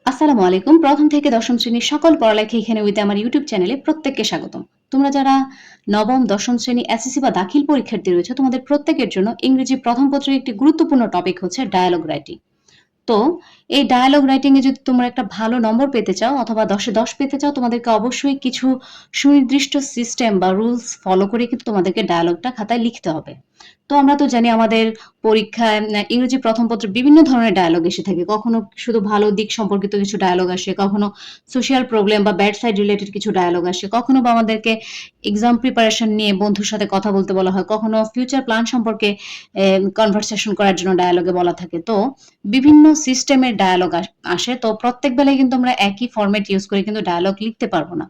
আসসালামু আলাইকুম। প্রথম থেকে দশম শ্রেণীর সকল পড়ালেখা এখানে উইথ আমার ইউটিউব চ্যানেলে প্রত্যেককে স্বাগতম। তোমরা যারা নবম, দশম শ্রেণী এসএসসি বা দাখিল পরীক্ষার্থী রয়েছে তোমাদের প্রত্যেকের জন্য ইংরেজি প্রথম পত্রের একটি গুরুত্বপূর্ণ টপিক হচ্ছে ডায়ালগ রাইটিং। তো এই ডায়ালগ রাইটিং এ যদি তোমরা একটা ভালো নম্বর পেতে চাও অথবা ১০ এ ১০ পেতে চাও তোমাদেরকে অবশ্যই কিছু সুনির্দিষ্ট সিস্টেম বা রুলস ফলো করে কিন্তু তোমাদেরকে ডায়ালগটা খাতায় লিখতে হবে। তো আমরা তো জানি আমাদের পরীক্ষায় ইংরেজি প্রথম পত্রে বিভিন্ন ধরনের ডায়ালগ এসে থাকে। কখনো শুধু ভালো দিক সম্পর্কিত কিছু ডায়ালগ আসে, কখনো সোশ্যাল প্রবলেম বা ব্যাড সাইড রিলেটেড কিছু ডায়ালগ আসে, কখনো বা আমাদেরকে এক্সাম প্রিপারেশন নিয়ে বন্ধুর সাথে কথা বলতে বলা হয়, কখনো ফিউচার প্ল্যান সম্পর্কে কনভারসেশন করার জন্য ডায়ালগে বলা থাকে। তো বিভিন্ন সিস্টেমের ডায়ালগ আসে। তো প্রত্যেক বেলায় কিন্তু আমরা একই ফরম্যাট ইউজ করে কিন্তু ডায়ালগ লিখতে পারবো না।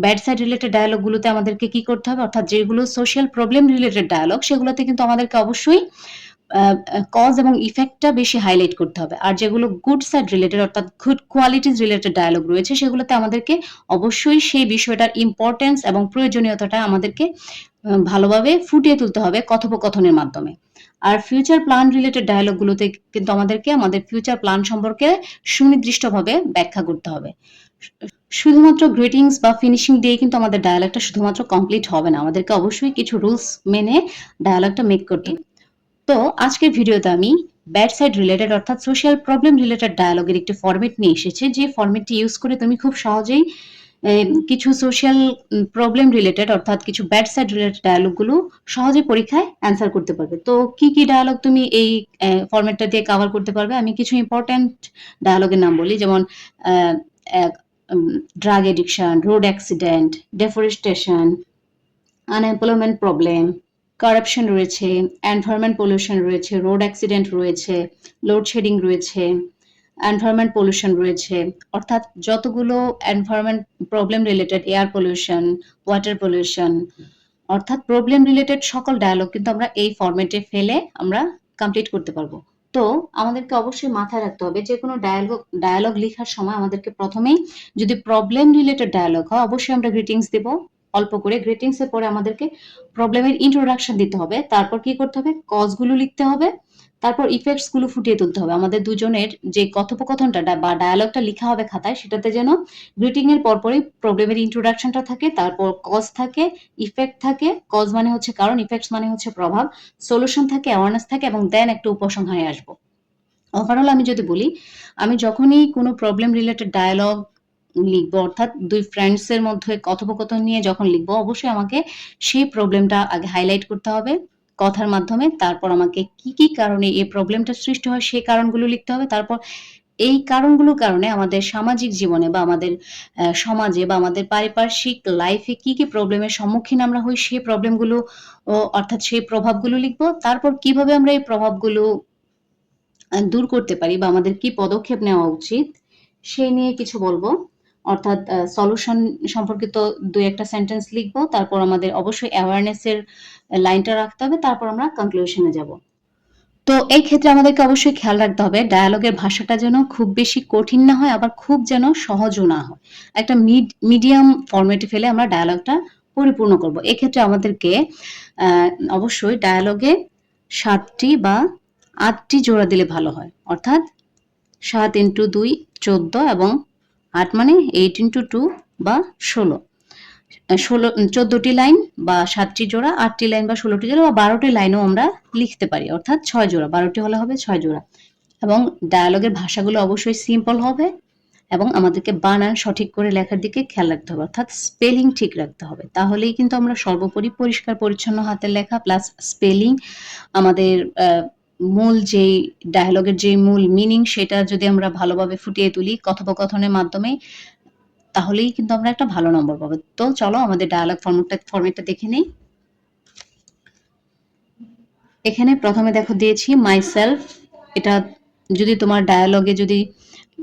ব্যাড সাইড রিলেটেড ডায়ালগ গুলোতে আমাদেরকে কি করতে হবে? অর্থাৎ যেগুলো সোশ্যাল প্রবলেম রিলেটেড ডায়ালগ সেগুলোতে কিন্তু আমাদেরকে অবশ্যই কজ এবং ইফেক্টটা বেশি হাইলাইট করতে হবে। আর যেগুলো গুড সাইড রিলেটেড অর্থাৎ গুড কোয়ালিটিস রিলেটেড ডায়ালগ রয়েছে সেগুলোতে আমাদেরকে অবশ্যই সেই বিষয়টার ইম্পর্টেন্স এবং প্রয়োজনীয়তাটা আমাদেরকে ভালোভাবে ফুটিয়ে তুলতে হবে কথোপকথনের মাধ্যমে। আর ফিউচার প্ল্যান রিলেটেড ডায়ালগ গুলোতে কিন্তু আমাদেরকে আমাদের ফিউচার প্ল্যান সম্পর্কে সুনির্দিষ্টভাবে ব্যাখ্যা করতে হবে। শুধুমাত্র গ্রিটিংস বা ফিনিশিং দিয়ে কিন্তু আমাদের ডায়ালগটা শুধুমাত্র কমপ্লিট হবে না। আমাদেরকে অবশ্যই কিছু রুলস মেনে ডায়ালগটা মেক করতে হবে। তো আজকের ভিডিওতে আমি ব্যাড সাইড রিলেটেড অর্থাৎ সোশ্যাল প্রবলেম রিলেটেড ডায়ালগের একটি ফরম্যাট নিয়ে এসেছি যে ফরম্যাটটি ইউজ করে তুমি খুব সহজেই কিছু সোশ্যাল প্রবলেম রিলেটেড অর্থাৎ কিছু ব্যাড সাইড রিলেটেড ডায়ালগ গুলো সহজে পরীক্ষায় অ্যান্সার করতে পারবে। তো কি কি ডায়ালগ তুমি এই ফরম্যাটটা দিয়ে কভার করতে পারবে? আমি কিছু ইম্পর্টেন্ট ডায়ালগের নাম বলি, যেমন drug addiction, road accident, deforestation, unemployment problem, corruption রয়েছে, এনভায়রনমেন্ট পলিউশন রয়েছে, রোড অ্যাক্সিডেন্ট রয়েছে, লোডশেডিং রয়েছে, এনভায়রনমেন্ট পলিউশন রয়েছে। অর্থাৎ যতগুলো environment problem related, air pollution, water pollution, অর্থাৎ প্রবলেম রিলেটেড সকল ডায়ালগ কিন্তু আমরা এই ফরম্যাটে ফেলে আমরা কমপ্লিট করতে পারবো। তো আমাদেরকে অবশ্যই মাথায় রাখতে হবে যে কোনো ডায়ালগ লেখার সময় আমাদেরকে প্রথমেই যদি প্রবলেম রিলেটেড ডায়ালগ হয় অবশ্যই আমরা গ্রিটিংস দেব অল্প করে। গ্রিটিংস এর পরে আমাদেরকে প্রবলেমের ইন্ট্রোডাকশন দিতে হবে, তারপর কি করতে হবে কজ গুলো লিখতে হবে, তারপর ইফেক্টস গুলো ফুটিয়ে তুলতে হবে। আমাদের দুজনের যে কথোপকথনটা বা ডায়ালগটা লেখা হবে খাতায় সেটাতে যেন গ্রিটিং এর পরপরই প্রবলেমের ইন্ট্রোডাকশনটা থাকে, তারপর কজ থাকে, ইফেক্ট থাকে। কজ মানে হচ্ছে কারণ, ইফেক্টস মানে হচ্ছে প্রভাব, সলিউশন থাকে, অ্যাওয়ারনেস থাকে এবং দেন একটা উপসংহারে আসবো। ওভারঅল আমি যদি বলি, আমি যখনই কোনো প্রবলেম রিলেটেড ডায়ালগ লিখবো অর্থাৎ দুই ফ্রেন্ডস এর মধ্যে কথোপকথন নিয়ে যখন লিখবো অবশ্যই আমাকে সেই প্রবলেমটা আগে হাইলাইট করতে হবে কথার মাধ্যমে। তারপর আমাকে কি কি কারণে এই প্রবলেমটা সৃষ্টি হয় সেই কারণগুলো লিখতে হবে। তারপর এই কারণগুলোর কারণে আমাদের সামাজিক জীবনে বা আমাদের সমাজে বা আমাদের পারিপার্শ্বিক লাইফে কি কি প্রবলেমের সম্মুখীন আমরা হই সেই প্রবলেমগুলো অর্থাৎ সেই প্রভাবগুলো লিখবো। তারপর কিভাবে আমরা এই প্রভাবগুলো দূর করতে পারি বা আমাদের কি পদক্ষেপ নেওয়া উচিত সেই নিয়ে কিছু বলবো। অর্থাৎ সলিউশন সম্পর্কিত ২-১ টা সেন্টেন্স লিখবো। তারপর আমাদের অবশ্যই অ্যাওয়ারনেস এর লাইনটা রাখতে হবে। তারপর আমরা কনক্লুশন এ যাবো। তো এই ক্ষেত্রে আমাদেরকে অবশ্যই খেয়াল রাখতে হবে ডায়ালগের ভাষাটা যেন খুব বেশি কঠিন না হয় আবার খুব যেন সহজও না হয়। একটা মিডিয়াম ফরম্যাটে ফেলে আমরা ডায়ালগটা পরিপূর্ণ করব। এক্ষেত্রে আমাদেরকে আ অবশ্যই ডায়ালগে ৭ টি বা ৮ টি জোড়া দিলে ভালো হয়। অর্থাৎ ৭ × ২ ১৪ এবং ৮ মানে ৮ × ২ বা ১৬। ১৪ টি লাইন বা ৭ টি জোড়া, ৮ টি লাইন বা ১৬ টি জোড়া বা ১২ টি লাইনও আমরা লিখতে পারি। অর্থাৎ ৬ জোড়া, ১২ টি হলে হবে ৬ জোড়া। এবং ডায়ালগের ভাষাগুলো অবশ্যই সিম্পল হবে এবং আমাদেরকে বানান সঠিক করে লেখার দিকে খেয়াল রাখতে হবে। অর্থাৎ স্পেলিং ঠিক রাখতে হবে। তাহলেই কিন্তু আমরা সর্বোপরি পরিষ্কার পরিচ্ছন্ন হাতের লেখা প্লাস স্পেলিং আমাদের মূল যেই ডায়ালগের যে মূল মিনিং সেটা যদি আমরা ভালোভাবে ফুটিয়ে তুলি কথোপকথনের মাধ্যমে তাহলেই কিন্তু আমরা একটা ভালো নম্বর পাবো। তো চলো আমাদের ডায়ালগ ফরম্যাটটা দেখে নেই। এখানে প্রথমে দেখো দিয়েছি মাইসেলফ। এটা যদি তোমার ডায়ালগে যদি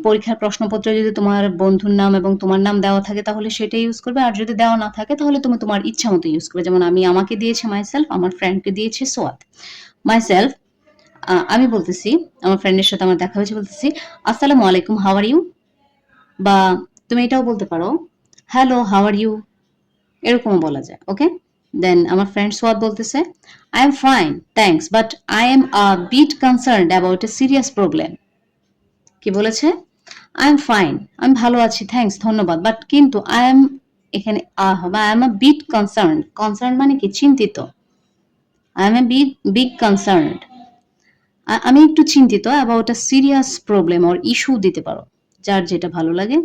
পরীক্ষার প্রশ্নপত্রে যদি তোমার বন্ধুর নাম এবং তোমার নাম দেওয়া থাকে তাহলে সেটাই ইউজ করবে। আর যদি দেওয়া না থাকে তাহলে তুমি তোমার ইচ্ছা মতো ইউজ করবে। যেমন আমি আমাকে দিয়েছি মাইসেলফ, আমার ফ্রেন্ডকে দিয়েছি সোয়াদ। মাইসেলফ আমি বলতেছি, আমার ফ্রেন্ডের সাথে আমার দেখা হয়েছে বলতেছি, আসসালামু আলাইকুম, হাউ আর ইউ? বা তুমি এটাও বলতে পারো, হ্যালো, হাউ আর ইউ? এরকমও বলা যায়। ওকে? দেন আমার ফ্রেন্ড সোয়াদ বলতেছে, I am fine, thanks, but I am bit concerned about a serious problem. কি বলেছে? আই এম ফাইন, আমি ভালো আছি, থ্যাঙ্কস, ধন্যবাদ। বাট কিন্তু আই এম এখানে হবে I am a bit concern. Concern মানে কি? চিন্তিত। I am a big concerned. আমি একটু চিন্তিত about a serious problem or issue দিতে পারো। যার যেটা ভালো লাগে।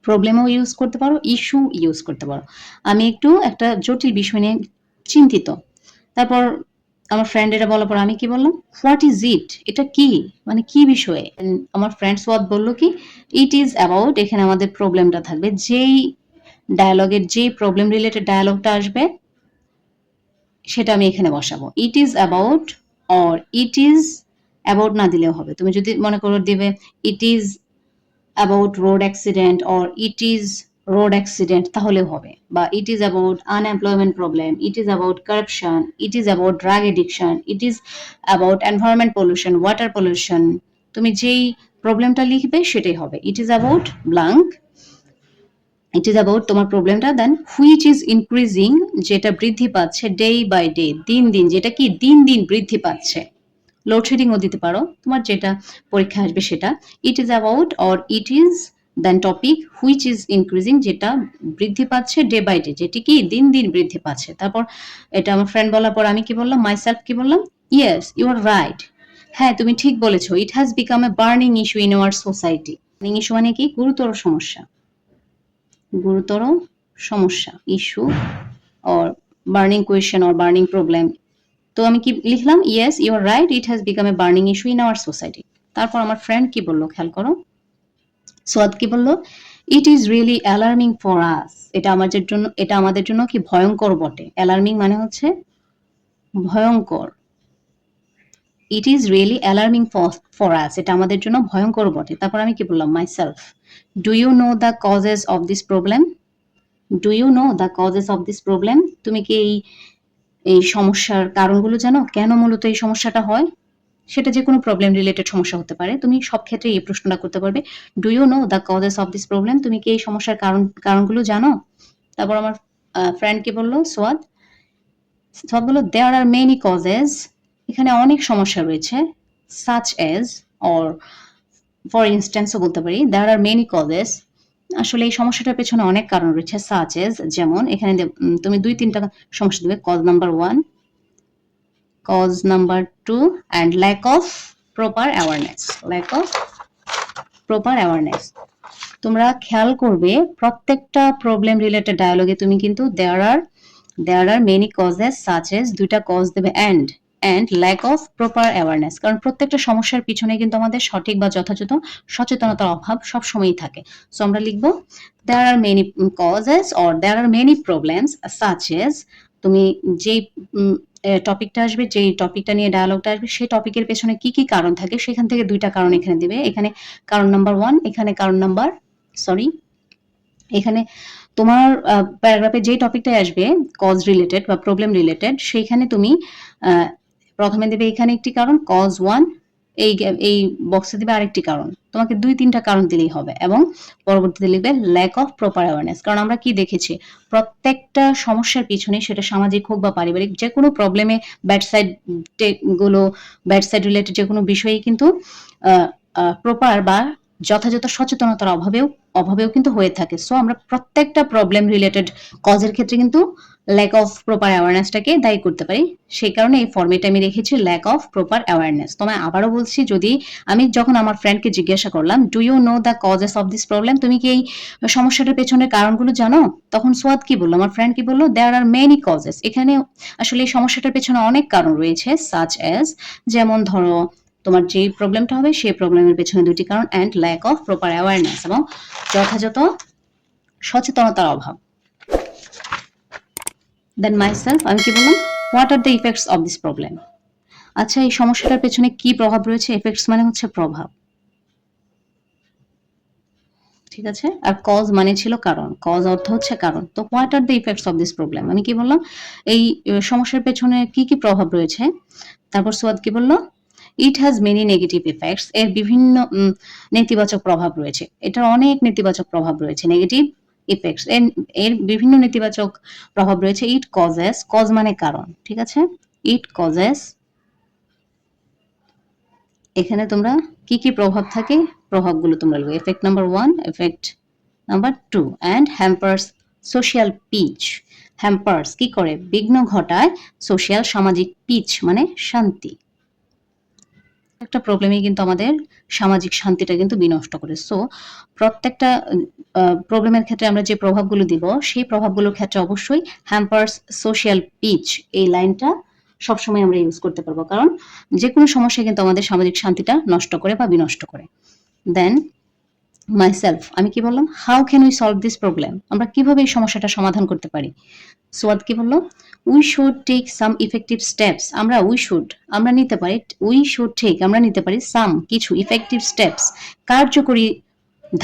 প্রবলেমও ইউজ করতে পারো, ইস্যু ইউজ করতে পারো। আমি একটু একটা জটিল বিষয় নিয়ে চিন্তিত। তারপর আমার ফ্রেন্ড এটা বলার পর আমি কি বললাম? What is it? এটা কি? মানে কি বিষয়ে? আমার ফ্রেন্ড সোয়াদ বলল কি? ইট ইজ অ্যাবাউট, এখানে আমাদের প্রবলেমটা থাকবে। যেই ডায়ালগের যে প্রবলেম রিলেটেড ডায়ালগটা আসবে সেটা আমি এখানে বসাবো। ইট is about or it is about না দিলেও হবে। তুমি যদি মনে করো দিবে ইট is about road accident or it is road accident তাহলেও হবে। বা ইট is about unemployment problem, it is about corruption, it is about drug addiction, it is about environment pollution, water pollution. তুমি যেই প্রবলেমটা লিখবে সেটাই হবে। ইট is about blank, it is about তোমার প্রবলেমটা। দেন হুইচ ইজ ইনক্রিজিং, যেটা বৃদ্ধি পাচ্ছে, ডে বাই ডে, দিন দিন, যেটা কি দিন দিন বৃদ্ধি পাচ্ছে। লোডশেডিংও দিতে পারো, তোমার যেটা পরীক্ষা আসবে সেটা। It is about or it is then topic which is increasing, যেটা বৃদ্ধি পাচ্ছে ডে বাই ডে, যেটি কি দিন দিন বৃদ্ধি পাচ্ছে। তারপর এটা আমার ফ্রেন্ড বলার পর আমি কি বললাম? মাইসেলফ কি বললাম? ইয়েস ইউ আর রাইট, হ্যাঁ তুমি ঠিক বলেছো। It has become a burning issue in our society. Burning issue মানে কি? গুরুতর সমস্যা, গুরুতর সমস্যা, issue or burning question or burning problem. তো আমি কি লিখলাম? Yes you are right, it has become a burning issue in our society. তারপর আমার ফ্রেন্ড কি বললো খেয়াল করো। সোয়াদ কি বললো? ইট is really alarming for us, এটা আমাদের জন্য কি ভয়ঙ্কর বটে। অ্যালার্মিং মানে হচ্ছে ভয়ঙ্কর। It is really alarming for us, এটা আমাদের জন্য ভয়ঙ্কর বটে। তারপর আমি কি বললাম? Myself, do you know the causes of this problem? Do you know the causes of this problem? তুমি কি এই সমস্যার কারণগুলো জানো? কেন মূলত এই সমস্যাটা হয়? সেটা যে কোনো প্রবলেম রিলেটেড সমস্যা হতে পারে। তুমি সব ক্ষেত্রে এই প্রশ্নটা করতে পারবে। Do you know the causes of this problem? তুমি কি এই সমস্যার কারণগুলো জানো? তারপর আমার ফ্রেন্ড কি বললো? সোয়াদ বললো দেয়ার আর মেনি কজেস, এখানে অনেক সমস্যা রয়েছে। সাচ এজ অর ফর ইনস্ট্যান্সও বলতে পারি। দেয়ার আর মেনি কজেস, আসলে এই সমস্যাটার পেছনে অনেক কারণ রয়েছে। সাচ এজ, যেমন এখানে তুমি 2-3টা সমস্যা দেবে। Cause number 1, cause number 2 and lack of proper awareness. Lack of proper awareness. তোমরা খেয়াল করবে প্রত্যেকটা প্রবলেম রিলেটেড ডায়ালগে তুমি কিন্তু there are many causes such as, দুইটা কজ দেবে and lack of proper awareness. কারণ প্রত্যেকটা সমস্যার পিছনে কিন্তু আমাদের সঠিক বা যথাযথ সচেতনতার অভাব সবসময়ই থাকে। সো আমরা লিখবো there are many causes or there are many problems such as. তুমি যেই টপিকটা আসবে, যেই টপিকটা নিয়ে ডায়ালগটা আসবে, সেই টপিকের পেছনে কি কি কারণ থাকে সেখান থেকে দুইটা কারণ এখানে দিবে। এখানে কারণ নাম্বার 1, এখানে কারণ নাম্বার এখানে তোমার প্যারাগ্রাফে যে টপিকটাই আসবে কজ রিলেটেড বা প্রবলেম রিলেটেড, সেইখানে তুমি প্রথমে দেবে এখানে একটি কারণ কজ 1, এই বক্সে দিবে আরেকটি কারণ। তোমাকে 2-3টা কারণ দিলেই হবে এবং পরবর্তীতে লিখবে ল্যাক অফ প্রপার অ্যাওয়ারনেস। কারণ আমরা কি দেখেছি, প্রত্যেকটা সমস্যার পিছনে, সেটা সামাজিক হোক বা পারিবারিক, যে কোনো প্রবলেমে ব্যাড সাইড রিলেটেড যে কোনো বিষয়েই কিন্তু প্রপার বা যথাযথ সচেতনতার অভাবেও কিন্তু হয়ে থাকে। সো আমরা প্রত্যেকটা প্রবলেম রিলেটেড কজের ক্ষেত্রে কিন্তু ল্যাক অফ প্রপার অ্যাওয়ারনেসটাকে দায়ী করতে পারি। সেই কারণে এই ফর্মেটে আমি রেখেছি ল্যাক অফ প্রপার অ্যাওয়ারনেস। তোমায় আবারও বলছি, আমি যখন আমার ফ্রেন্ডকে জিজ্ঞাসা করলাম do you know the causes of this problem, তুমি কি এই সমস্যাটার পেছনের কারণগুলো জানো? তখন সোয়াদ কি বললো, আমার ফ্রেন্ড কি বললো? দেয়ার আর মেনি কজেস। এখানে আসলে এই সমস্যাটার পেছনে অনেক কারণ রয়েছে। সাচ এজ, যেমন ধরো তোমার যে প্রবলেমটা হবে সেই প্রবলেমের পেছনে 2টি কারণ and lack of proper awareness, এবং যথাযথ সচেতনতার অভাব। দেন মাইসেলফ, আমি কি বললাম? What are the effects of this problem? আচ্ছা, এই সমস্যাটার পেছনে কি প্রভাব রয়েছে? এফেক্টস মানে হচ্ছে প্রভাব, ঠিক আছে। আর কজ মানে ছিল কারণ, কজ অর্থ হচ্ছে কারণ। তো what are the effects of this problem, আমি কি বললাম? এই সমস্যার পেছনে কি কি প্রভাব রয়েছে। তারপর সোয়াদ কি বললো? It has many negative effects, এর বিভিন্ন নেতিবাচক প্রভাব রয়েছে। এটার অনেক নেতিবাচক প্রভাব রয়েছে, নেগেটিভ ইফেক্টস, এর বিভিন্ন নেতিবাচক প্রভাব রয়েছে। ইট কজেস, কজ মানে কারণ, ঠিক আছে। ইট কজেস, এখানে তোমরা কি কি প্রভাব থাকে প্রভাবগুলো তোমরা লিখবে। Effect number 1, effect number 2 and hampers social peace. Hampers কি করে? বিঘ্ন ঘটায় সোশ্যাল সামাজিক পিচ মানে শান্তি। একটা প্রবলেমই কিন্তু আমাদের সামাজিক শান্তিটা কিন্তু বিনষ্ট করে। সো প্রত্যেকটা প্রবলেমের ক্ষেত্রে আমরা যে প্রভাবগুলো দিব সেই প্রভাবগুলোর ক্ষেত্রে অবশ্যই হ্যাম্পার্স সোশ্যাল পিচ এই লাইনটা সবসময় আমরা ইউজ করতে পারবো, কারণ যে কোনো সমস্যা কিন্তু আমাদের সামাজিক শান্তিটা নষ্ট করে বা বিনষ্ট করে। দেন মাইসেলফ, আমি কি বললাম? How can we solve this problem? আমরা কিভাবে এই সমস্যাটা সমাধান করতে পারি? সোয়াদ কি বললো? We should take some effective steps. আমরা আমরা নিতে পারি, আমরা নিতে পারি সাম কিছু ইফেক্টিভ স্টেপস কার্যকরী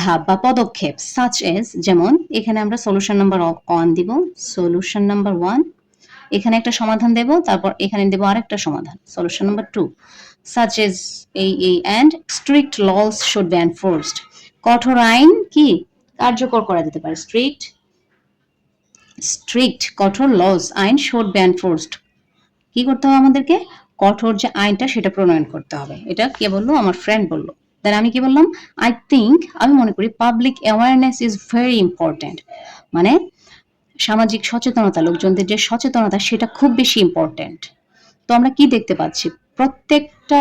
ধাপ বা পদক্ষেপ, সাচ এজ যেমন এখানে আমরা সলিউশন নাম্বার 1 দিব, সলিউশন নাম্বার 1 এখানে একটা সমাধান দেব, তারপর এখানে দেব আরেকটা সমাধান, সলিউশন নাম্বার 2 সাচ এজ এই and strict laws should be enforced. কঠোর আইন কি কার্যকর করা যেতে পারে। কঠোর লস আইন শুড বি এনফোর্সড। কি করতে হবে আমাদেরকে? কঠোর যে আইনটা সেটা প্রণয়ন করতে হবে। এটা কে বললো? আমার ফ্রেন্ড বললো। দেন আমি কি বললাম? আমি মনে করি public awareness is very important. মানে সামাজিক সচেতনতা, লোকজনদের যে সচেতনতা সেটা খুব বেশি ইম্পর্টেন্ট। তো আমরা কি দেখতে পাচ্ছি? প্রত্যেকটা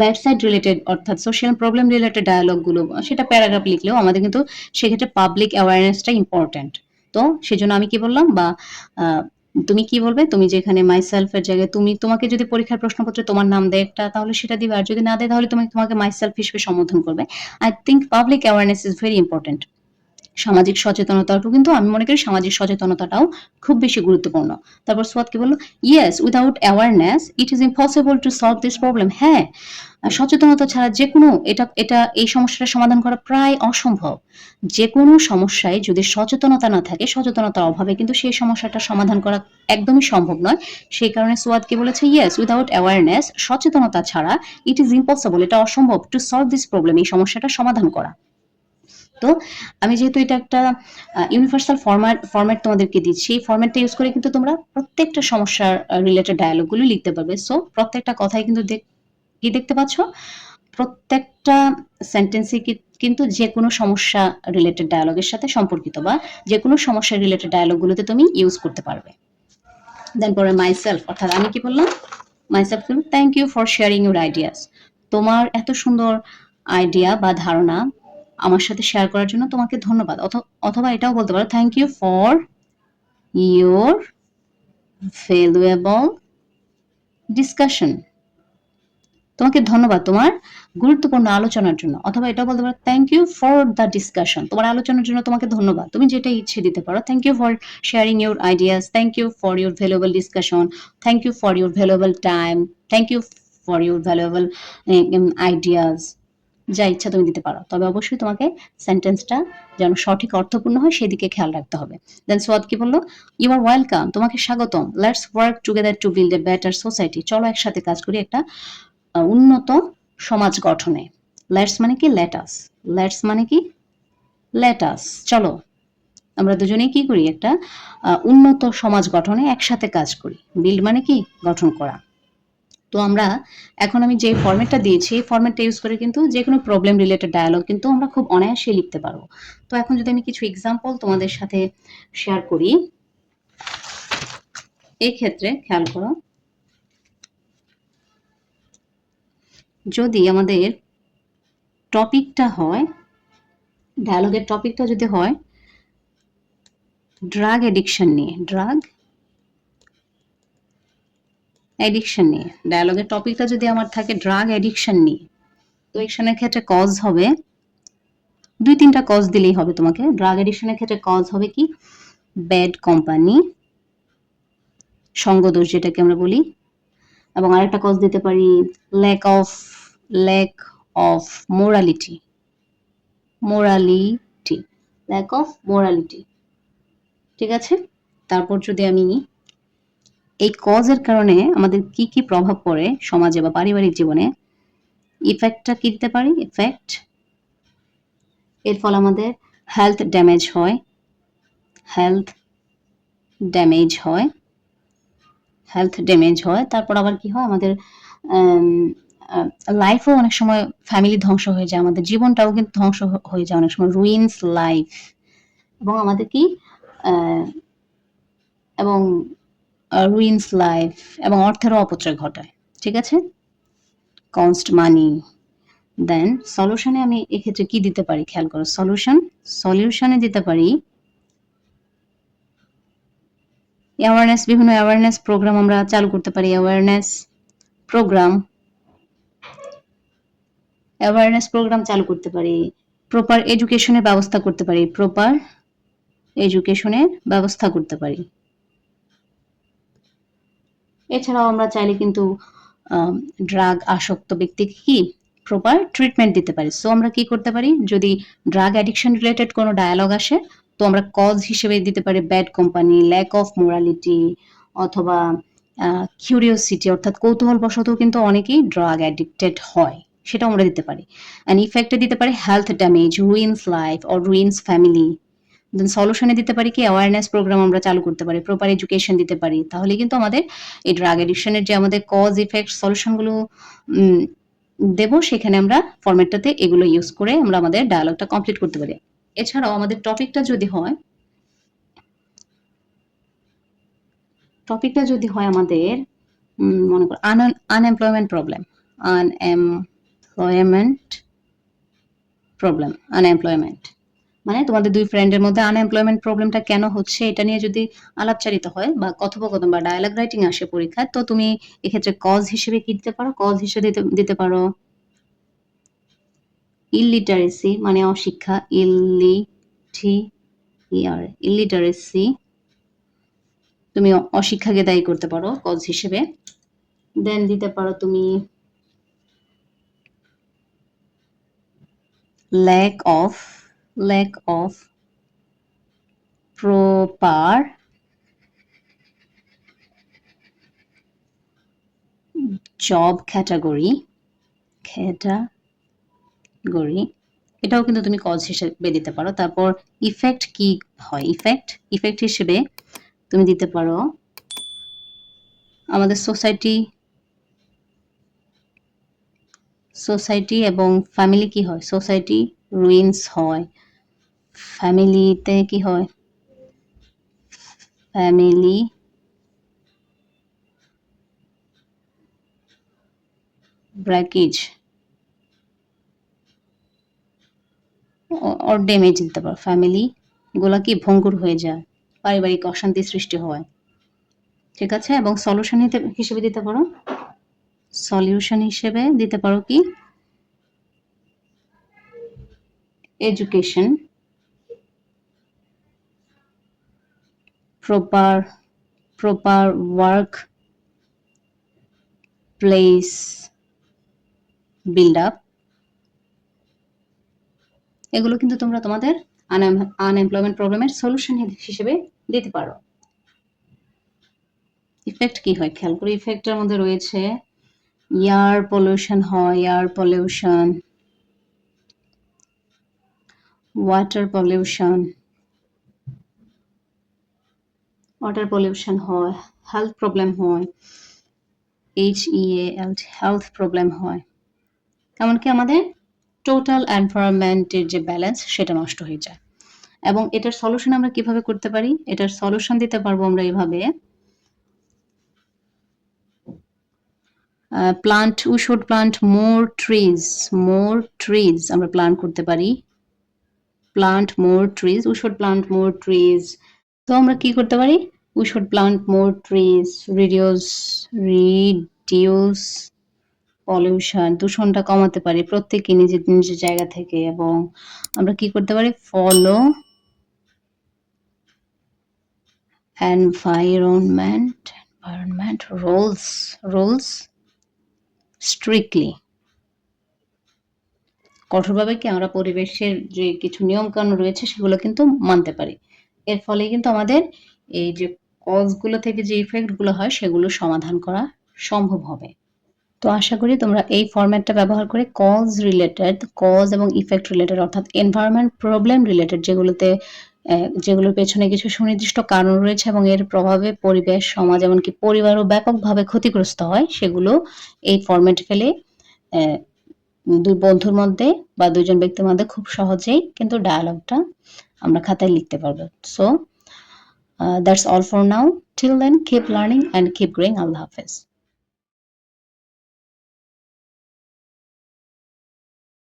ব্যাড সাইড রিলেটেড অর্থাৎ সোশ্যাল প্রবলেম রিলেটেড ডায়ালগগুলো সেটা প্যারাগ্রাফ লিখলেও আমাদের কিন্তু সেক্ষেত্রে পাবলিক অ্যাওয়ারনেসটা ইম্পর্টেন্ট। তো সেজন্য আমি কি বললাম বা তুমি কি বলবে? তুমি যেখানে মাইসেলফের জায়গায় তোমাকে যদি পরীক্ষার প্রশ্নপত্রে তোমার নাম দেয় একটা, তাহলে সেটা দিবে, আর যদি না দেয় তাহলে তোমাকে মাইসেলফ হিসেবে সম্বোধন করবে। I think public awareness is very important. সামাজিক সচেতনতাটাও কিন্তু আমি মনে করি সামাজিক সচেতনতাটাও খুব বেশি গুরুত্বপূর্ণ। তারপর সোয়াদ কি বললো? Yes, without awareness it is impossible to solve this problem. হ্যাঁ, সচেতনতা ছাড়া যে কোনো এটা এই সমস্যাটা সমাধান করা প্রায় অসম্ভব। যে কোনো সমস্যায় যদি সচেতনতা না থাকে, সচেতনতার অভাবে কিন্তু সেই সমস্যাটা সমাধান করা একদমই সম্ভব নয়। সেই কারণে সোয়াদ কি বলেছে? ইয়েস, উইদাউট অ্যাওয়ারনেস, সচেতনতা ছাড়া ইট ইজ ইম্পসিবল, এটা অসম্ভব টু সলভ দিস প্রবলেম, এই সমস্যাটা সমাধান করা। তো আমি যেহেতু এটা একটা ইউনিভার্সাল ফরম্যাট তোমাদেরকে দিচ্ছি, এই ফরম্যাটটা ইউজ করে কিন্তু তোমরা প্রত্যেকটা সমস্যার রিলেটেড ডায়ালগগুলো লিখতে পারবে। সো প্রত্যেকটা কথাই কিন্তু কি দেখতে পাচ্ছ? প্রত্যেকটা সেন্টেন্সই কিন্তু যে কোনো সমস্যা রিলেটেড ডায়ালগের সাথে সম্পর্কিত বা যে কোনো সমস্যা রিলেটেড ডায়ালগগুলোতে তুমি ইউজ করতে পারবে। দেন পরে মাইসেলফ, অর্থাৎ আমি কি বললাম? Myself, thank you for sharing your ideas. তোমার এত সুন্দর আইডিয়া বা ধারণা আমার সাথে শেয়ার করার জন্য তোমাকে ধন্যবাদ। অথবা এটাও বলতে পারো, thank you for your valuable discussion. তোমাকে ধন্যবাদ তোমার গুরুত্বপূর্ণ আলোচনার জন্য। অথবা এটাও বলতে পারো, thank you for the discussion. তোমার আলোচনার জন্য তোমাকে ধন্যবাদ। তুমি যেটা ইচ্ছে দিতে পারো। Thank you for sharing your ideas, thank you for your valuable discussion, thank you for your valuable time, thank you for your valuable ideas. যা ইচ্ছা তুমি দিতে পারো, তবে অবশ্যই তোমাকে সেন্টেন্সটা যেন সঠিক অর্থপূর্ণ হয় সেদিকে খেয়াল রাখতে হবে। দেন সোয়াদ কি বললো? ইউ আর ওয়েলকাম, তোমাকে স্বাগতম। Let's work together to build a better society. চলো একসাথে কাজ করি একটা উন্নত সমাজ গঠনে। লেটস মানে কি? লেটস মানে কি? লেটাস। চলো আমরা দুজনেই কি করি? একটা উন্নত সমাজ গঠনে একসাথে কাজ করি। বিল্ড মানে কি? গঠন করা। তো আমরা এখন আমি যে ফরম্যাটটা দিয়েছি এই ফরম্যাটটা ইউজ করে কিন্তু যে কোনো প্রবলেম রিলেটেড ডায়ালগ কিন্তু আমরা খুব অনায়াসে লিখতে পারবো। তো এখন যদি আমি কিছু এক্সাম্পল তোমাদের সাথে শেয়ার করি, এই ক্ষেত্রে খেয়াল করো, যদি আমাদের টপিকটা হয়, ডায়ালগের টপিকটা যদি হয় ড্রাগ এডিকশন নিয়ে, ডায়ালগের টপিকটা যদি আমার থাকে ড্রাগ এডিকশন নিয়ে, তো এডিকশনের ক্ষেত্রে কজ হবে 2-3টা কজ দিলেই হবে তোমাকে। ড্রাগ এডিকশনের ক্ষেত্রে কজ হবে কি? ব্যাড কোম্পানি, সঙ্গদোষ যেটাকে আমরা বলি, এবং আরেকটা কজ দিতে পারি ল্যাক অফ মোরালিটি, ঠিক আছে। তারপর যদি আমি এই কজের কারণে আমাদের কি কি প্রভাব পড়ে সমাজে বা পারিবারিক জীবনে, ইফেক্টটা কি দিতে পারি? এর ফলে আমাদের হেলথ ড্যামেজ হয়, তারপর আবার কি হয়? আমাদের লাইফও অনেক সময় ফ্যামিলি ধ্বংস হয়ে যায়, আমাদের জীবনটাও কিন্তু ধ্বংস হয়ে যায় অনেক সময়, রুইনস লাইফ। এবং আমাদের কি এবং রুইনস লাইফ এবং অর্থেরও অপচয় ঘটায়। ঠিক আছে, কস্ট মানি। দেন সলিউশনে আমি এক্ষেত্রে কি দিতে পারি খেয়াল করো, সলিউশনে দিতে পারি অ্যাওয়ারনেস, বিভিন্ন অ্যাওয়ারনেস প্রোগ্রাম আমরা চালু করতে পারি। অ্যাওয়ারনেস প্রোগ্রাম চালু করতে পারি, প্রপার এডুকেশনের ব্যবস্থা করতে পারি, এছাড়াও আমরা চাইলে কিন্তু ড্রাগ আসক্ত ব্যক্তিকে কি প্রপার ট্রিটমেন্ট দিতে পারি। সো আমরা কি করতে পারি, যদি ড্রাগ অ্যাডিকশন রিলেটেড কোনো ডায়ালগ আসে, তো আমরা কজ হিসেবে দিতে পারি bad company, lack of morality, অথবা কিউরিওসিটি, অর্থাৎ কৌতূহল বশত কিন্তু অনেকেই ড্রাগ অ্যাডিক্টেড হয়, সেটা আমরা দিতে পারি। অ্যান্ড ইফেক্টে দিতে পারি health damage, ruins life or ruins family. Then সলিউশনে দিতে পারি কি অ্যাওয়ারনেস প্রোগ্রাম আমরা চালু করতে পারি, প্রপার এডুকেশন দিতে পারি। তাহলে কিন্তু আমাদের এই ড্রাগ এডিকশনের যে আমাদের কজ ইফেক্ট সলিউশনগুলো দেব, সেখানে আমরা ফরম্যাটটাতে এগুলো ইউজ করে আমরা আমাদের ডায়ালগটা কমপ্লিট করতে পারি। এছাড়াও আমাদের টপিকটা যদি হয় আমাদের মনে করো আনএমপ্লয়মেন্ট প্রবলেম, মানে তোমাদের দুই ফ্রেন্ডের মধ্যে আনএমপ্লয়মেন্ট প্রবলেমটা কেন হচ্ছে এটা নিয়ে যদি আলাপচারিত হয় বা কথোপকথন বা ডায়ালগ রাইটিং আসে পরীক্ষায়, তো তুমি এক্ষেত্রে কজ হিসেবে কি দিতে পারো, কজ হিসেবে দিতে পারো ইলিটারেসি, মানে অশিক্ষা, ইলিটারেসি, তুমি অশিক্ষাকে দায়ী করতে পারো কজ হিসেবে। দেন দিতে পারো তুমি lack of proper job category, এটাও কিন্তু তুমি কজ হিসেবে দিতে পারো। তারপর ইফেক্ট কি হয়, ইফেক্ট হিসেবে তুমি দিতে পারো আমাদের সোসাইটি এবং ফ্যামিলি কি হয়, সোসাইটি রুইনস হয়, ফ্যামিলিতে কি হয়, ফ্যামিলি ব্রেকেজ অর ড্যামেজ দিতে পারো, ফ্যামিলি গুলা কি ভঙ্গুর হয়ে যায়, পারিবারিক অশান্তি সৃষ্টি হয়। ঠিক আছে, এবং সলিউশন হিসেবে দিতে পারো কি education, proper work place build up. এগুলো কিন্তু তোমরা তোমাদের আনএমপ্লয়মেন্ট প্রবলেমের সলিউশন হিসেবে দিতে পারো। ইফেক্ট কি হয় খেয়াল করো, ইফেক্টের মধ্যে রয়েছে এয়ার পলিউশন হয়, ওয়াটার পলিউশন হয়, হেলথ প্রবলেম হয়, হেলথ প্রবলেম হয়, এমনকি আমাদের টোটাল এনভায়রনমেন্টের যে ব্যালেন্স সেটা নষ্ট হয়ে যায়। এবং এটার সলিউশন আমরা কিভাবে করতে পারি, এটার সলিউশন দিতে পারবো আমরা এইভাবে, we should plant more trees আমরা প্ল্যান করতে পারি, we should plant more trees। তো আমরা কি করতে পারি, we should plant more trees, reduce pollution, দূষণটা কমাতে পারি প্রত্যেকে নিজের নিজের জায়গা থেকে। এবং আমরা কি করতে পারি, ফলো এনভায়রনমেন্ট রুলস স্ট্রিক্টলি, কঠোরভাবে কি আমরা পরিবেশের যে কিছু নিয়ম কানুন রয়েছে সেগুলো কিন্তু মানতে পারি। এর ফলে কিন্তু আমাদের এই যে কজগুলো থেকে যে ইফেক্টগুলো হয় সেগুলো সমাধান করা সম্ভব হবে। তো আশা করি তোমরা এই ফরম্যাটটা ব্যবহার করে কজ এবং ইফেক্ট রিলেটেড, অর্থাৎ এনভায়রনমেন্ট প্রবলেম রিলেটেড, যেগুলোর পেছনে কিছু সুনির্দিষ্ট কারণ রয়েছে এবং এর প্রভাবে পরিবেশ, সমাজ এমনকি পরিবারও ব্যাপকভাবে ক্ষতিগ্রস্ত হয়, সেগুলো এই ফরম্যাট ফেলে দুই বন্ধুর মধ্যে বা দুইজন ব্যক্তির মধ্যে খুব সহজেই কিন্তু ডায়ালগটা আমরা খাতায় লিখতে পারবো। So that's all for now. Till then keep learning and keep growing. আল্লাহ হাফেজ।